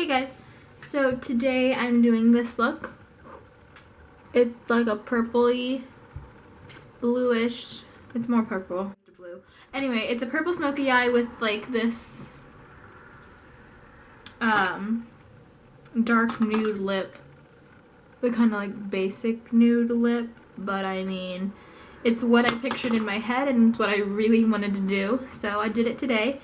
guys, so today I'm doing this look. It's like a purpley, bluish, it's more purple, blue. Anyway, it's a purple smoky eye with like this dark nude lip. The kind of like basic nude lip, but I mean, it's what I pictured in my head and it's what I really wanted to do, so I did it today.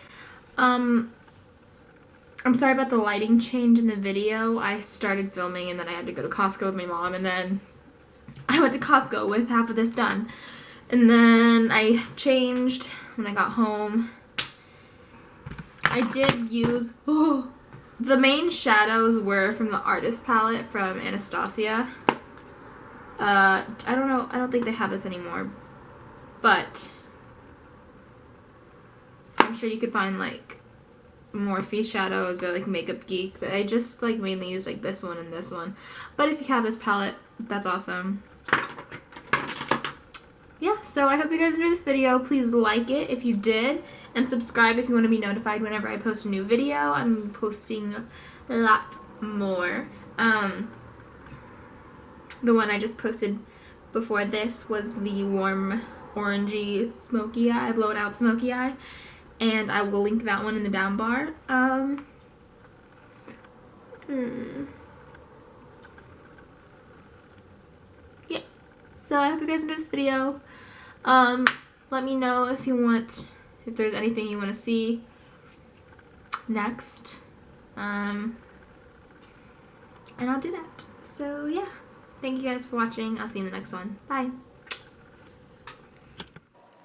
I'm sorry about the lighting change in the video. I started filming and then I had to go to Costco with my mom, and then I went to Costco with half of this done. And then I changed when I got home. I did use, the main shadows were from the artist palette from Anastasia. I don't know, I don't think they have this anymore, but I'm sure you could find like Morphe shadows or like Makeup Geek. I just like mainly use like this one and this one, but if you have this palette, that's awesome. Yeah, so I hope you guys enjoyed this video. Please like it if you did, and subscribe if you want to be notified whenever I post a new video. I'm posting a lot more. The one I just posted before this was the warm orangey smoky eye, blown out smoky eye, and I will link that one in the down bar. Yeah, so I hope you guys enjoyed this video. Let me know if there's anything you want to see next, and I'll do that. So yeah, thank you guys for watching. I'll see you in the next one. Bye.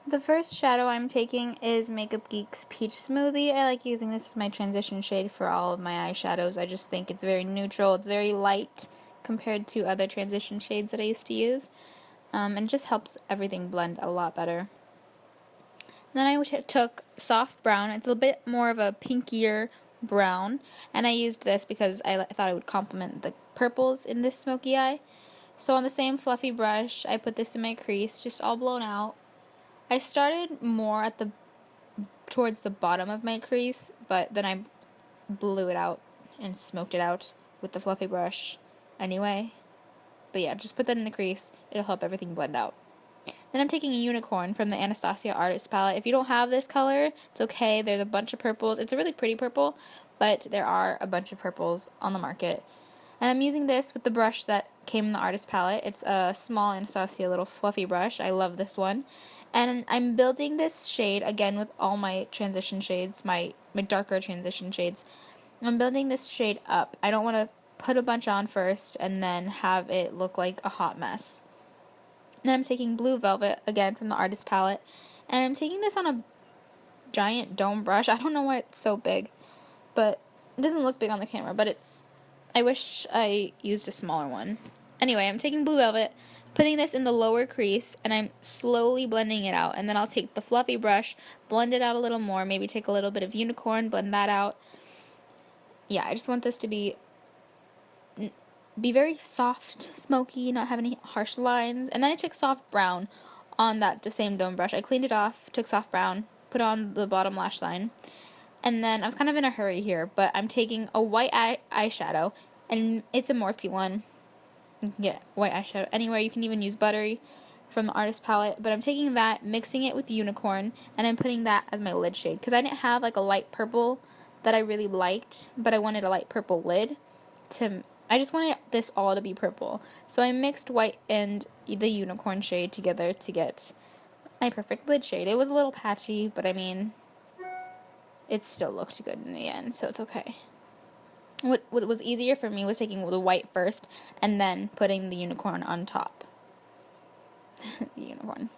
The first shadow I'm taking is Makeup Geek's Peach Smoothie. I like using this as my transition shade for all of my eyeshadows. I just think it's very neutral. It's very light compared to other transition shades that I used to use. And it just helps everything blend a lot better. Then I took soft brown. It's a bit more of a pinkier brown. And I used this because I thought it would complement the purples in this smoky eye. So on the same fluffy brush, I put this in my crease, just all blown out. I started more towards the bottom of my crease, but then I blew it out and smoked it out with the fluffy brush anyway. But yeah, just put that in the crease. It'll help everything blend out. Then I'm taking a Unicorn from the Anastasia Artist Palette. If you don't have this color, it's okay. There's a bunch of purples. It's a really pretty purple, but there are a bunch of purples on the market. And I'm using this with the brush that came in the Artist Palette. It's a small Anastasia little fluffy brush. I love this one. And I'm building this shade again with all my transition shades, my darker transition shades. I'm building this shade up. I don't want to put a bunch on first and then have it look like a hot mess. Then I'm taking Blue Velvet again from the Artist Palette, and I'm taking this on a giant dome brush. I don't know why it's so big, but it doesn't look big on the camera, but I wish I used a smaller one. Anyway, I'm taking Blue Velvet, putting this in the lower crease, and I'm slowly blending it out. And then I'll take the fluffy brush, blend it out a little more, maybe take a little bit of Unicorn, blend that out. Yeah, I just want this to be very soft, smoky, not have any harsh lines. And then I took soft brown on the same dome brush. I cleaned it off, took soft brown, put on the bottom lash line. And then I was kind of in a hurry here, but I'm taking a white eyeshadow, and it's a Morphe one. You can get white eyeshadow anywhere. You can even use Buttery from the Artist Palette. But I'm taking that, mixing it with Unicorn, and I'm putting that as my lid shade. Because I didn't have like a light purple that I really liked, but I wanted a light purple lid. I just wanted this all to be purple. So I mixed white and the Unicorn shade together to get my perfect lid shade. It was a little patchy, but I mean, it still looked good in the end, so it's okay. What was easier for me was taking the white first and then putting the Unicorn on top. The Unicorn.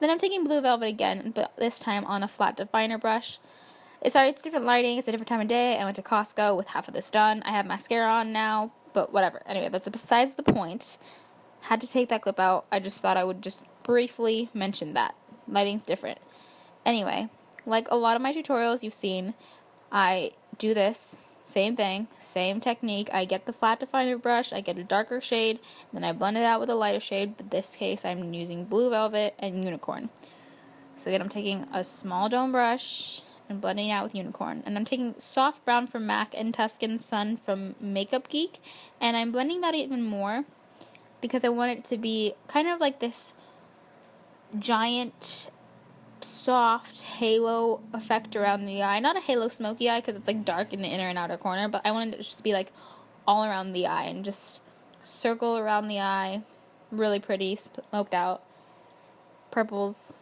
Then I'm taking Blue Velvet again, but this time on a flat definer brush. It's different lighting. It's a different time of day. I went to Costco with half of this done. I have mascara on now, but whatever. Anyway, that's besides the point. Had to take that clip out. I just thought I would just briefly mention that. Lighting's different. Anyway, like a lot of my tutorials you've seen, I do this. Same thing, same technique. I get the flat definer brush, I get a darker shade, then I blend it out with a lighter shade, but this case I'm using Blue Velvet and Unicorn. So again, I'm taking a small dome brush, and blending it out with Unicorn. And I'm taking Soft Brown from MAC and Tuscan Sun from Makeup Geek, and I'm blending that even more because I want it to be kind of like this giant soft halo effect around the eye. Not a halo smoky eye because it's like dark in the inner and outer corner, but I wanted it to just be like all around the eye and just circle around the eye. Really pretty, smoked out. Purples.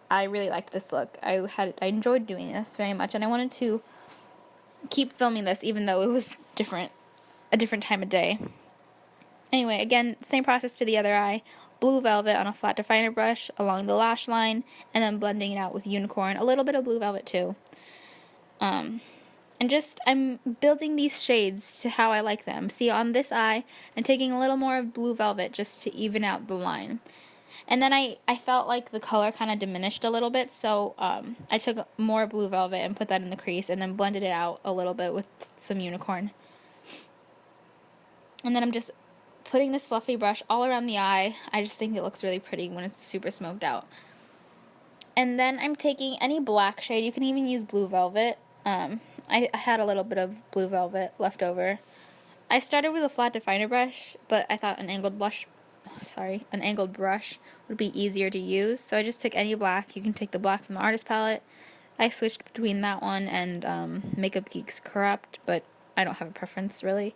I really liked this look. I enjoyed doing this very much, and I wanted to keep filming this even though it was a different time of day. Anyway, again, same process to the other eye. Blue Velvet on a flat definer brush along the lash line, and then blending it out with Unicorn. A little bit of Blue Velvet too. And just, I'm building these shades to how I like them. See, on this eye, I'm taking a little more of Blue Velvet just to even out the line. And then I felt like the color kind of diminished a little bit, so I took more Blue Velvet and put that in the crease and then blended it out a little bit with some Unicorn. And then I'm just putting this fluffy brush all around the eye. I just think it looks really pretty when it's super smoked out. And then I'm taking any black shade. You can even use Blue Velvet. I had a little bit of Blue Velvet left over. I started with a flat definer brush, but I thought an angled brush would be easier to use. So I just took any black. You can take the black from the artist palette. I switched between that one and Makeup Geek's Corrupt, but I don't have a preference really.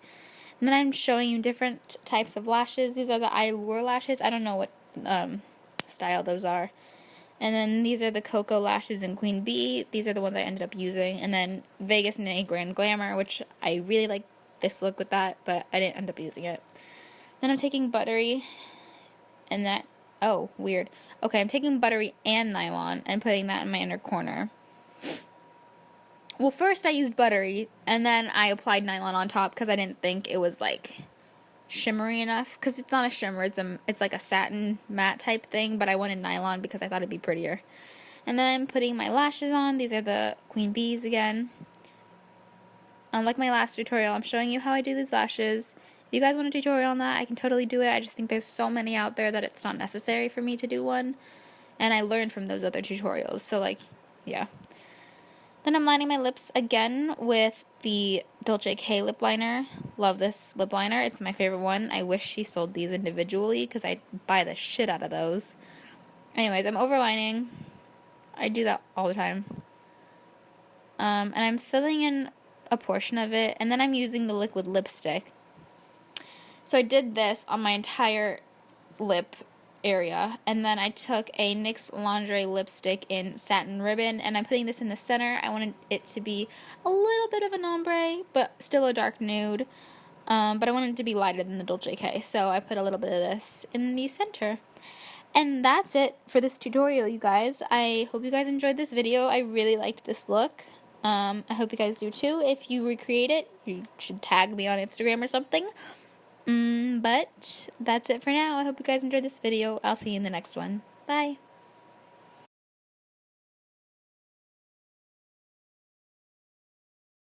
And then I'm showing you different types of lashes. These are the Allure lashes. I don't know what style those are. And then these are the Koko lashes in Queen Bee. These are the ones I ended up using. And then Vegas and A Grand Glamour, which I really like this look with that, but I didn't end up using it. Then I'm taking Buttery and that, oh, weird. Okay, I'm taking Buttery and Nylon and putting that in my inner corner. Well, first I used Buttery, and then I applied Nylon on top because I didn't think it was, like, shimmery enough. Because it's not a shimmer, it's like a satin matte type thing, but I wanted Nylon because I thought it'd be prettier. And then I'm putting my lashes on. These are the Queen Bees again. Unlike my last tutorial, I'm showing you how I do these lashes. If you guys want a tutorial on that, I can totally do it. I just think there's so many out there that it's not necessary for me to do one. And I learned from those other tutorials, so, like, yeah. Then I'm lining my lips again with the Dolce K lip liner. Love this lip liner. It's my favorite one. I wish she sold these individually because I'd buy the shit out of those. Anyways, I'm overlining. I do that all the time. And I'm filling in a portion of it, and then I'm using the liquid lipstick. So I did this on my entire lip area, and then I took a NYX Lingerie lipstick in Satin Ribbon, and I'm putting this in the center. I wanted it to be a little bit of an ombre, but still a dark nude, but I wanted it to be lighter than the Dolce K, so I put a little bit of this in the center. And that's it for this tutorial, you guys. I hope you guys enjoyed this video. I really liked this look. I hope you guys do too. If you recreate it, you should tag me on Instagram or something. But that's it for now. I hope you guys enjoyed this video. I'll see you in the next one. Bye.